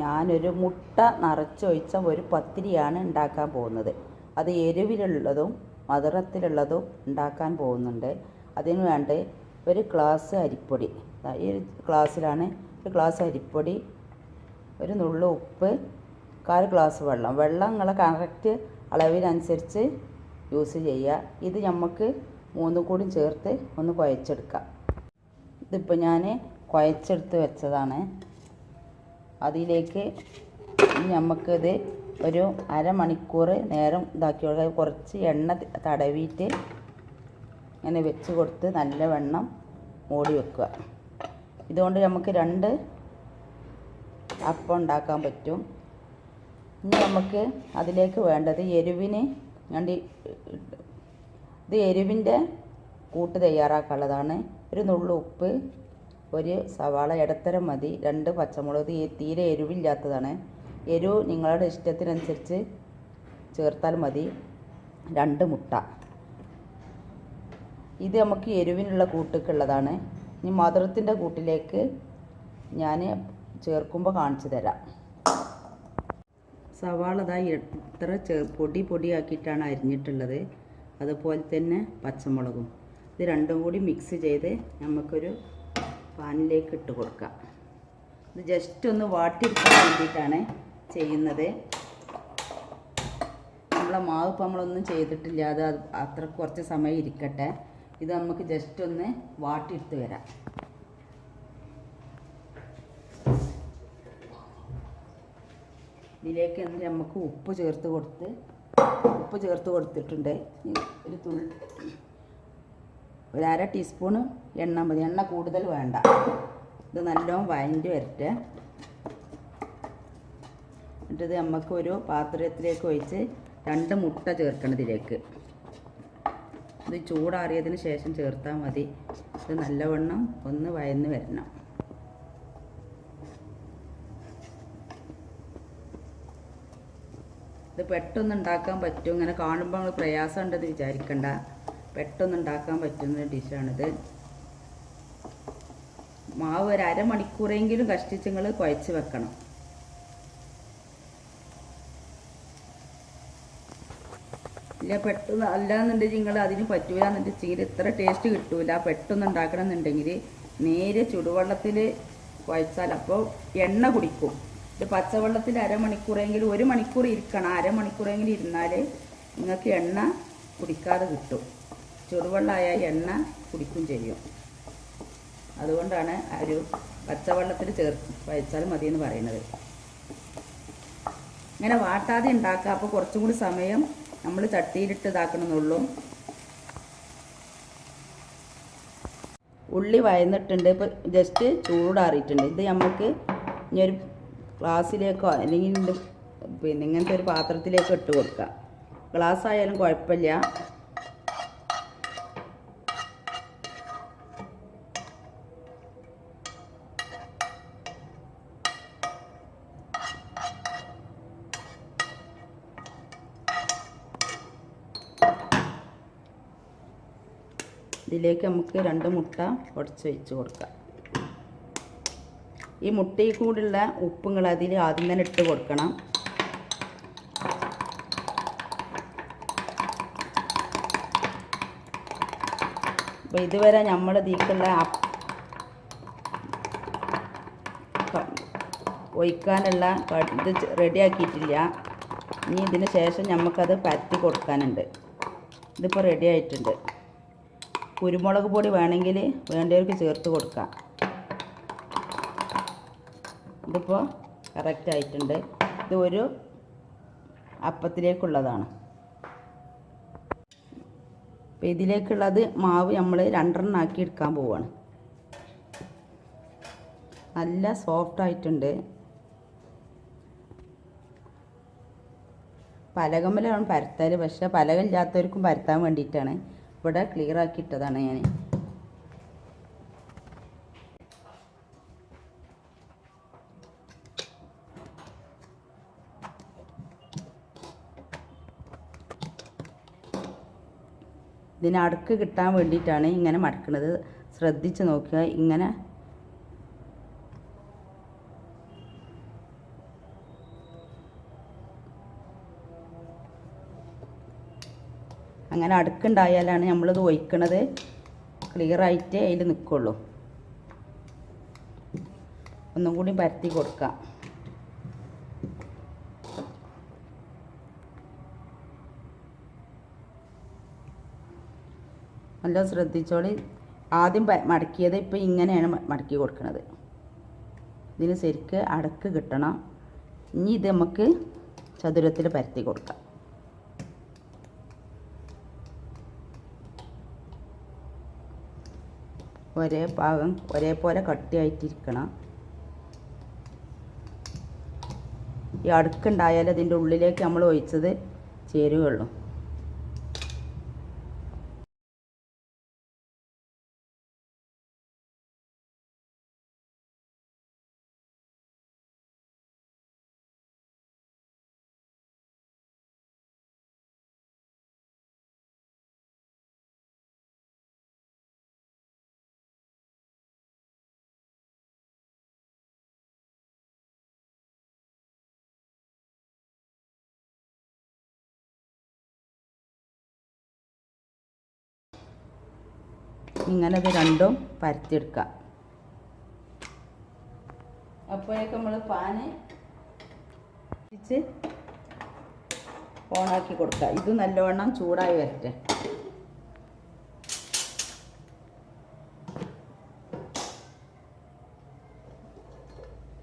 ഞാനൊരു മുട്ട നിറച്ചൊഴിച്ച ഒരു പത്തിരിയാണ് ഉണ്ടാക്കാൻ പോകുന്നത്. അത് എരിവിലുള്ളതും മധുരത്തിലുള്ളതും ഉണ്ടാക്കാൻ പോകുന്നുണ്ട്. അതിന് വേണ്ട ഒരു ഗ്ലാസ് അരിപ്പൊടി, ഈ ഗ്ലാസ്സിലാണ് ഒരു ഗ്ലാസ് അരിപ്പൊടി, ഒരു നുള്ളു ഉപ്പ്, 1/4 ഗ്ലാസ് വെള്ളം. നിങ്ങളെ കറക്റ്റ് അളവിനനുസരിച്ച് യൂസ് ചെയ്യുക. ഇത് നമുക്ക് 3 കൂടി ചേർത്ത് ഒന്ന് കുഴച്ചെടുക്കാം. ഇതിപ്പോൾ ഞാൻ കുഴച്ചെടുത്ത് വെച്ചതാണ്. അതിലേക്ക് നമുക്കിത് ഒരു അരമണിക്കൂർ നേരം ഇതാക്കി കൊടുക്കുക. കുറച്ച് എണ്ണ തടവിയിട്ട് ഇങ്ങനെ വെച്ച് കൊടുത്ത് നല്ല വെണ്ണം മൂടി വെക്കുക. ഇതുകൊണ്ട് നമുക്ക് 2 അപ്പം ഉണ്ടാക്കാൻ പറ്റും. ഇനി നമുക്ക് അതിലേക്ക് വേണ്ടത് എരിവിന് വേണ്ടി ഇത് എരിവിൻ്റെ കൂട്ട് തയ്യാറാക്കാനുള്ളതാണ്. ഒരു നുള്ളു ഉപ്പ്, ഒരു സവാള ഇടത്തരം മതി, 2 പച്ചമുളക്. തീരെ എരിവില്ലാത്തതാണ്. എരിവ് നിങ്ങളുടെ ഇഷ്ടത്തിനനുസരിച്ച് ചേർത്താൽ മതി. 2 മുട്ട. ഇത് നമുക്ക് എരിവിനുള്ള കൂട്ടൊക്കെയുള്ളതാണ്. ഇനി മധുരത്തിൻ്റെ കൂട്ടിലേക്ക് ഞാൻ ചേർക്കുമ്പോൾ കാണിച്ചു തരാം. സവാള ഇത്ര പൊടിയാക്കിയിട്ടാണ് അരിഞ്ഞിട്ടുള്ളത്. അതുപോലെ തന്നെ പച്ചമുളകും. ഇത് രണ്ടും കൂടി മിക്സ് ചെയ്ത് നമുക്കൊരു പാനിലേക്ക് ഇട്ട് കൊടുക്കാം. ഇത് ജസ്റ്റ് ഒന്ന് വാട്ടിയെടുക്കാൻ വേണ്ടിയിട്ടാണ് ചെയ്യുന്നത്. നമ്മളെ മാവ് ഇപ്പം നമ്മളൊന്നും ചെയ്തിട്ടില്ല, അത് അത്ര കുറച്ച് സമയം ഇരിക്കട്ടെ. ഇത് നമുക്ക് ജസ്റ്റ് ഒന്ന് വാട്ടിയെടുത്ത് വരാം. ഇതിലേക്ക് നമുക്ക് ഉപ്പ് ചേർത്ത് കൊടുത്തിട്ടുണ്ട്. ഒരു 1/2 ടീസ്പൂണ് എണ്ണ മതി. എണ്ണ കൂടുതൽ വേണ്ട. ഇത് നല്ലോണം വഴണ്ടി വരട്ടെ. എന്നിട്ടിത് നമുക്ക് ഒരു പാത്രത്തിലേക്ക് ഒഴിച്ച് 2 മുട്ട ചേർക്കണം ഇതിലേക്ക്. ഇത് ചൂടാറിയതിന് ശേഷം ചേർത്താൽ മതി. ഇത് നല്ലവണ്ണം ഒന്ന് വഴന്ന് വരണം. ഇത് പെട്ടെന്ന് ഉണ്ടാക്കാൻ പറ്റും. ഇങ്ങനെ കാണുമ്പോൾ നമ്മൾ പ്രയാസം ഉണ്ടെന്ന് വിചാരിക്കണ്ട. പെട്ടെന്ന് ഉണ്ടാക്കാൻ പറ്റുന്ന ഡിഷാണിത്. മാവ് ഒരു അരമണിക്കൂറെങ്കിലും കഷ്ടിച്ച് നിങ്ങൾ കുഴച്ച് വെക്കണം. ഇല്ല പെട്ടെന്ന് അല്ലാന്നുണ്ടെങ്കിൽ നിങ്ങൾ അതിന് പറ്റൂലെന്നുണ്ടെങ്കിൽ ഇത്ര ടേസ്റ്റ് കിട്ടൂല. പെട്ടെന്ന് ഉണ്ടാക്കണം എന്നുണ്ടെങ്കിൽ നേരെ ചുടുവെള്ളത്തിൽ കുഴച്ചാൽ അപ്പോൾ എണ്ണ കുടിക്കും. ഇത് പച്ചവെള്ളത്തിൽ അരമണിക്കൂറെങ്കിലും 1 മണിക്കൂർ ഇരിക്കണം. അരമണിക്കൂറെങ്കിലും ഇരുന്നാൽ നിങ്ങൾക്ക് എണ്ണ കുടിക്കാതെ കിട്ടും. ചുടുവെള്ളമായ എണ്ണ കുടിക്കും ചെയ്യും. അതുകൊണ്ടാണ് ഒരു പച്ചവെള്ളത്തിൽ കുഴച്ചാൽ മതി എന്ന് പറയുന്നത്. ഇങ്ങനെ വാട്ടാതെ ഉണ്ടാക്കുക. അപ്പോൾ കുറച്ചും കൂടി സമയം നമ്മൾ ചട്ടിയിലിട്ട് ഇതാക്കണമെന്നുള്ളൂ. ഉള്ളി വഴന്നിട്ടുണ്ട്. ഇപ്പോൾ ജസ്റ്റ് ചൂടാറിയിട്ടുണ്ട്. ഇത് നമുക്ക് ഇനി ഒരു ഗ്ലാസ്സിലേക്കോ അല്ലെങ്കിൽ ഇങ്ങനത്തെ ഒരു പാത്രത്തിലേക്കോ ഇട്ട് കൊടുക്കാം. ഗ്ലാസ് ആയാലും കുഴപ്പമില്ല. ഇതിലേക്ക് നമുക്ക് 2 മുട്ട ഉടച്ച് വെച്ച് കൊടുക്കാം. ഈ മുട്ടയിൽ കൂടെയുള്ള ഉപ്പ് നിങ്ങൾ അതിൽ ആദ്യം തന്നെ ഇട്ട് കൊടുക്കണം. അപ്പോൾ ഇതുവരെ നമ്മൾ ഇതിലേക്കുള്ള ഒഴിക്കാനുള്ള ഇത് റെഡിയാക്കിയിട്ടില്ല. ഇനി ഇതിന് ശേഷം നമുക്കത് പരത്തി കൊടുക്കാനുണ്ട്. ഇതിപ്പോൾ റെഡി ആയിട്ടുണ്ട്. കുരുമുളക് പൊടി വേണമെങ്കിൽ വേണ്ടവർക്ക് ചേർത്ത് കൊടുക്കാം. ഇതിപ്പോൾ കറക്റ്റ് ആയിട്ടുണ്ട്. ഇത് ഒരു അപ്പത്തിലേക്കുള്ളതാണ്. അപ്പോൾ ഇതിലേക്കുള്ളത് മാവ് നമ്മൾ 2 ആക്കി എടുക്കാൻ പോവുകയാണ്. നല്ല സോഫ്റ്റ് ആയിട്ടുണ്ട്. പലകമ്മലാണ് പരത്തൽ. പക്ഷേ പലകമില്ലാത്തവർക്കും പരത്താൻ വേണ്ടിയിട്ടാണ് ഇവിടെ ക്ലിയർ ആക്കിയിട്ടതാണ് ഞാൻ. ഇതിന് അടുക്ക് കിട്ടാൻ വേണ്ടിയിട്ടാണ് ഇങ്ങനെ മടക്കുന്നത്. ശ്രദ്ധിച്ച് നോക്കുക. ഇങ്ങനെ അങ്ങനെ അടുക്കുണ്ടായാലാണ് നമ്മളിത് ഒഴിക്കണത് ക്ലിയറായിട്ട് അതിൽ നിൽക്കുള്ളൂ. ഒന്നും കൂടി പരത്തി കൊടുക്കാം. നല്ല ശ്രദ്ധിച്ചോളി. ആദ്യം മടക്കിയത് ഇപ്പോൾ ഇങ്ങനെയാണ് മടക്കി കൊടുക്കുന്നത്. ഇതിന് ശരിക്ക് അടക്ക് കിട്ടണം. ഇനി ഇത് നമുക്ക് ചതുരത്തിൽ പരത്തി കൊടുക്കാം. ഒരേ ഭാഗം ഒരേപോലെ കട്ടിയായിട്ടിരിക്കണം. ഈ അടുക്കുണ്ടായാൽ അതിൻ്റെ ഉള്ളിലേക്ക് നമ്മൾ ഒഴിച്ചത് ചേരുകയുള്ളൂ. ഇങ്ങനെ ഇത് രണ്ടും പരത്തിയെടുക്കാം. അപ്പോഴേക്ക് നമ്മൾ പാന് വെച്ച് ഓണാക്കി കൊടുക്കുക. ഇത് നല്ലവണ്ണം ചൂടായി വരട്ടെ.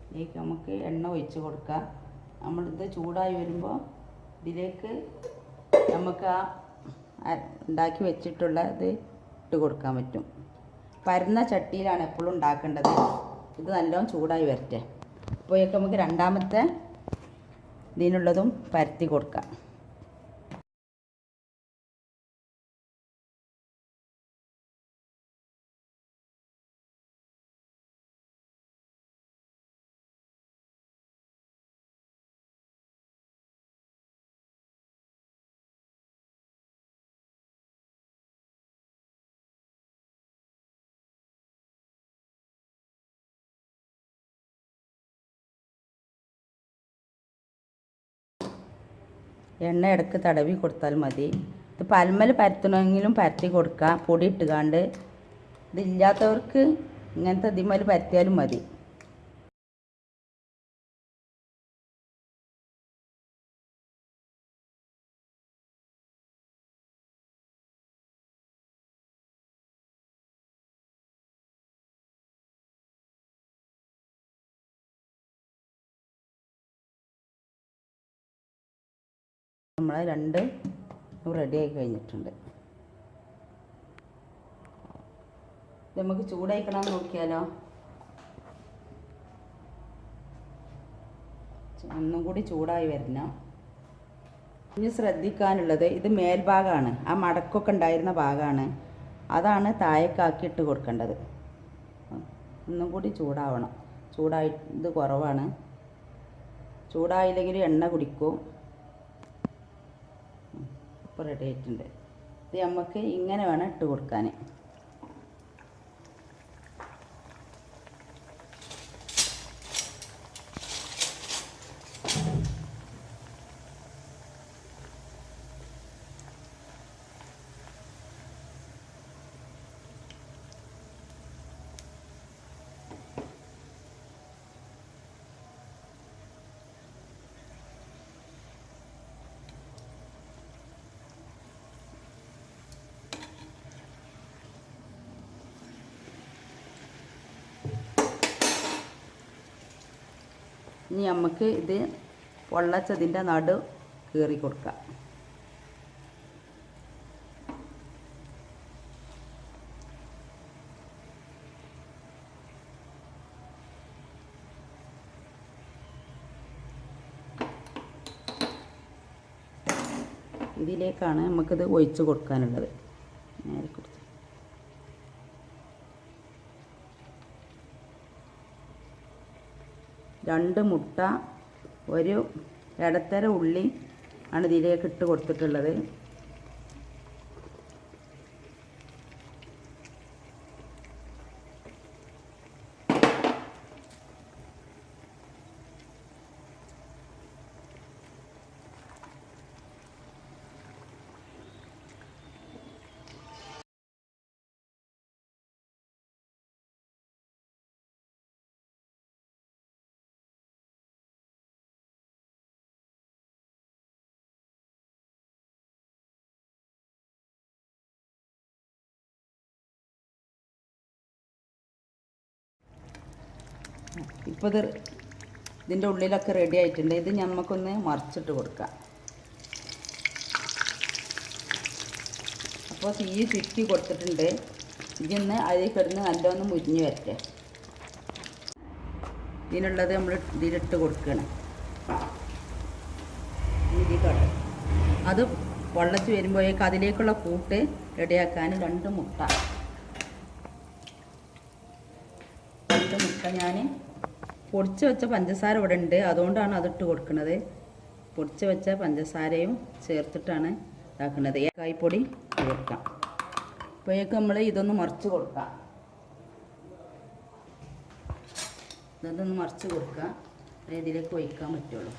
ഇതിലേക്ക് നമുക്ക് എണ്ണ ഒഴിച്ച് കൊടുക്കാം. നമ്മളിത് ചൂടായി വരുമ്പോൾ ഇതിലേക്ക് നമുക്ക് ആ ഉണ്ടാക്കി വെച്ചിട്ടുള്ള ഇത് ഇട്ട് കൊടുക്കാൻ പറ്റും. പരന്ന ചട്ടിയിലാണ് എപ്പോഴും ഉണ്ടാക്കേണ്ടത്. ഇത് നല്ലോണം ചൂടായി വരട്ടെ. അപ്പോഴേക്ക് നമുക്ക് രണ്ടാമത്തെ ഇതിനുള്ളതും പരത്തി കൊടുക്കാം. എണ്ണ ഇടയ്ക്ക് തടവി കൊടുത്താൽ മതി. ഇത് പൽമൽ പരത്തണമെങ്കിലും പരത്തി കൊടുക്കുക, പൊടി ഇട്ടുകാണ്ട്. ഇതില്ലാത്തവർക്ക് ഇങ്ങനത്തെ ഇതിമൽ പരത്തിയാലും മതി. നമ്മളെ രണ്ട് റെഡിയായി കഴിഞ്ഞിട്ടുണ്ട്. ഇത് നമുക്ക് ചൂടായിക്കണം നോക്കിയാലോ. ഒന്നും കൂടി ചൂടായി വരണം. ഇനി ശ്രദ്ധിക്കാനുള്ളത് ഇത് മേൽഭാഗമാണ്, ആ മടക്കൊക്കെ ഉണ്ടായിരുന്ന ഭാഗമാണ്. അതാണ് താഴേക്കാക്കിയിട്ട് കൊടുക്കേണ്ടത്. ഒന്നും കൂടി ചൂടാവണം. ചൂടായി ഇത് കുറവാണ്. ചൂടായില്ലെങ്കിൽ എണ്ണ കുടിക്കും. ഇപ്പോൾ റെഡി ആയിട്ടുണ്ട്. ഇത് നമുക്ക് ഇങ്ങനെ വേണം ഇട്ട് കൊടുക്കാൻ. ഇനി നമുക്ക് ഇത് പൊള്ളച്ചതിൻ്റെ നടു കീറി കൊടുക്കാം. ഇതിലേക്കാണ് നമുക്കിത് ഒഴിച്ച് കൊടുക്കാനുള്ളത്. നേരെ കൊടുത്ത് രണ്ട് മുട്ട, ഒരു ഇടത്തര ഉള്ളി ആണ് ഇതിലേക്ക് ഇട്ട് കൊടുത്തിട്ടുള്ളത്. ഇപ്പോൾ ഇതിൻ്റെ ഉള്ളിലൊക്കെ റെഡി ആയിട്ടുണ്ട്. ഇത് നമുക്കൊന്ന് മറിച്ചിട്ട് കൊടുക്കാം. അപ്പോൾ തീ ചുറ്റി കൊടുത്തിട്ടുണ്ട്. ഇതിന്ന് അതിൽ കിടന്ന് നല്ലോണം മുരിഞ്ഞ് വരട്ടെ. ഇതിനുള്ളത് നമ്മൾ ഇതിലിട്ട് കൊടുക്കണം. അത് വെള്ളച്ച് വരുമ്പോഴേക്ക് അതിലേക്കുള്ള കൂട്ട് റെഡിയാക്കാൻ 2 മുട്ട ഞാൻ പൊടിച്ച് വെച്ച പഞ്ചസാര ഇവിടെ ഉണ്ട്, അതുകൊണ്ടാണ് അതിട്ട് കൊടുക്കുന്നത്. പൊടിച്ച് വെച്ച പഞ്ചസാരയും ചേർത്തിട്ടാണ് ഇതാക്കുന്നത്. കായ്പൊടി കൊടുക്കാം. അപ്പോഴേക്ക് നമ്മൾ ഇതൊന്ന് മറിച്ച് കൊടുക്കാം. ഇതൊന്ന് മറിച്ച് കൊടുക്കുക. ഇതിലേക്ക് ഒഴിക്കാൻ പറ്റുള്ളൂ.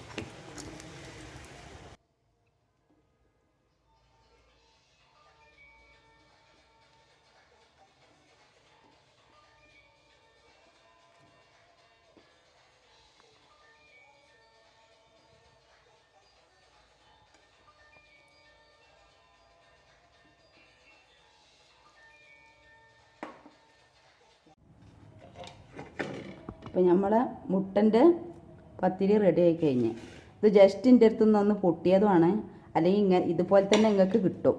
അപ്പോൾ നമ്മളെ മുട്ടൻ്റെ പത്തിരി റെഡി ആയി കഴിഞ്ഞ്. ഇത് ജസ്റ്റ് എൻ്റെ അടുത്ത് നിന്ന് പൊട്ടിയതുമാണ്, അല്ലെങ്കിൽ ഇങ്ങനെ ഇതുപോലെ തന്നെ നിങ്ങൾക്ക് കിട്ടും.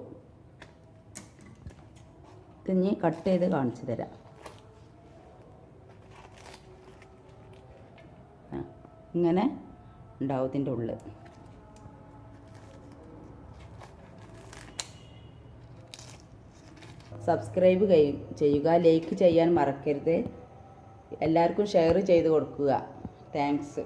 ഇനി കട്ട് ചെയ്ത് കാണിച്ചു തരാം. ഇങ്ങനെ ഉണ്ടാവും ഇതിൻ്റെ ഉള്ളിൽ. സബ്സ്ക്രൈബ് ചെയ്യുക, ലൈക്ക് ചെയ്യാൻ മറക്കരുത്. എല്ലാവർക്കും ഷെയർ ചെയ്ത് കൊടുക്കുക. താങ്ക്സ്.